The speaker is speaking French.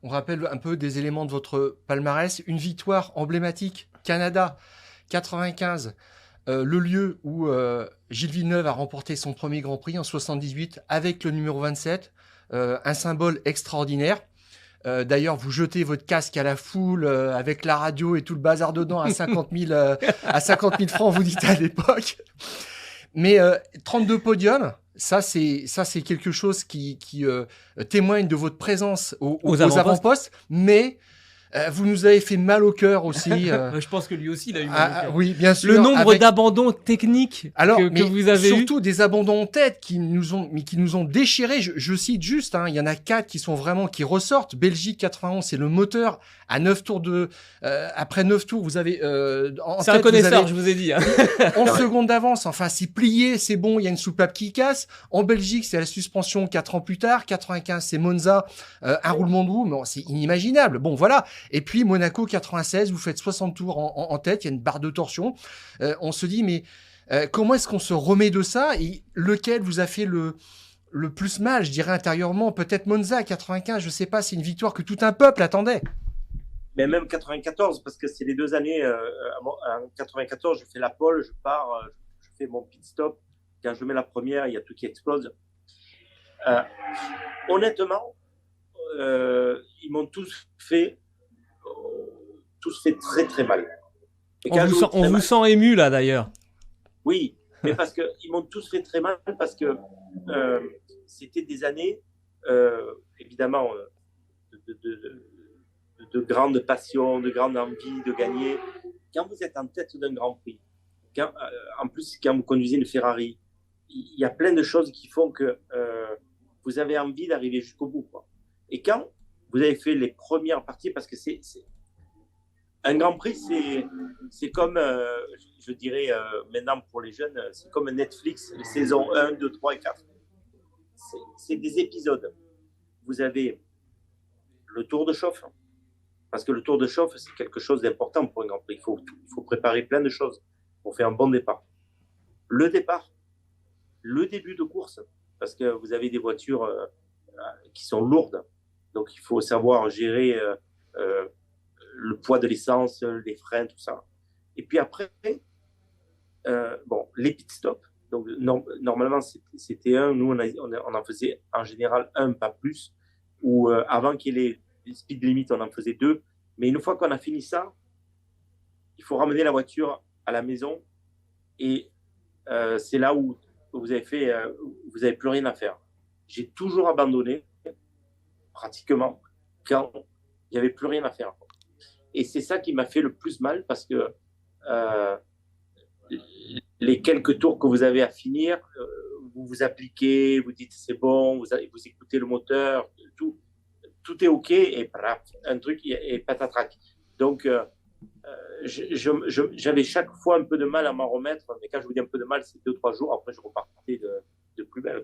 On rappelle un peu des éléments de votre palmarès. Une victoire emblématique, Canada, 95. Le lieu où Gilles Villeneuve a remporté son premier Grand Prix en 78 avec le numéro 27. Un symbole extraordinaire. D'ailleurs, vous jetez votre casque à la foule avec la radio et tout le bazar dedans à 50 000, à 50 000 francs, vous dites à l'époque. Mais 32 podiums, ça c'est quelque chose qui témoigne de votre présence Aux aux avant-postes. avant-postes, mais vous nous avez fait mal au cœur aussi. Je pense que lui aussi, il a eu mal au cœur. Oui, bien sûr. Le nombre avec... d'abandons techniques Alors, que vous avez eu. surtout des abandons en tête qui nous ont déchirés. Je cite juste, hein, il y en a 4 qui sont vraiment, qui ressortent. Belgique 91, c'est le moteur. À 9 tours après 9 tours, vous avez, en C'est tête, un connaisseur, vous je vous ai dit. Hein. avez 11 secondes d'avance. Enfin, c'est plié, c'est bon, il y a une soupape qui casse. En Belgique, c'est la suspension 4 ans plus tard. 95, c'est Monza, un roulement de roue. Mais c'est inimaginable. Bon, voilà. Et puis, Monaco 96, vous faites 60 tours en tête. Il y a une barre de torsion. On se dit, mais comment est-ce qu'on se remet de ça et lequel vous a fait le plus mal, je dirais intérieurement? Peut-être Monza 95, je sais pas, c'est une victoire que tout un peuple attendait. Mais même 94, parce que c'est les 2 années. En 94, je fais la pole, je pars, je fais mon pit stop. Quand je mets la première, il y a tout qui explose. Honnêtement, ils m'ont tous fait très très mal. Et On vous sent ému là d'ailleurs. Oui, mais parce qu'ils m'ont tous fait très mal parce que c'était des années, évidemment, de grande passion, de grande envie de gagner. Quand vous êtes en tête d'un Grand Prix, en plus quand vous conduisez une Ferrari, il y a plein de choses qui font que vous avez envie d'arriver jusqu'au bout, quoi. Et quand vous avez fait les premières parties, parce que c'est un Grand Prix, c'est comme, je dirais maintenant pour les jeunes, c'est comme Netflix, les saisons 1, 2, 3 et 4. C'est des épisodes. Vous avez le tour de chauffe, parce que le tour de chauffe, c'est quelque chose d'important pour un Grand Prix. Il faut préparer plein de choses pour faire un bon départ. Le départ, le début de course, parce que vous avez des voitures qui sont lourdes, donc il faut savoir gérer le poids de l'essence, les freins, tout ça. Et puis après, les pit stops. Donc normalement, c'était un. Nous, on en faisait en général un, pas plus. Ou avant qu'il y ait les speed limit, on en faisait 2. Mais une fois qu'on a fini ça, il faut ramener la voiture à la maison. Et c'est là où vous avez plus rien à faire. J'ai toujours abandonné, pratiquement, quand il n'y avait plus rien à faire. Et c'est ça qui m'a fait le plus mal parce que les quelques tours que vous avez à finir, vous vous appliquez, vous dites c'est bon, vous écoutez le moteur, tout est OK et un truc et patatrac. Donc, j'avais chaque fois un peu de mal à m'en remettre, mais quand je vous dis un peu de mal, c'est 2-3 jours, après je repartais de plus belle.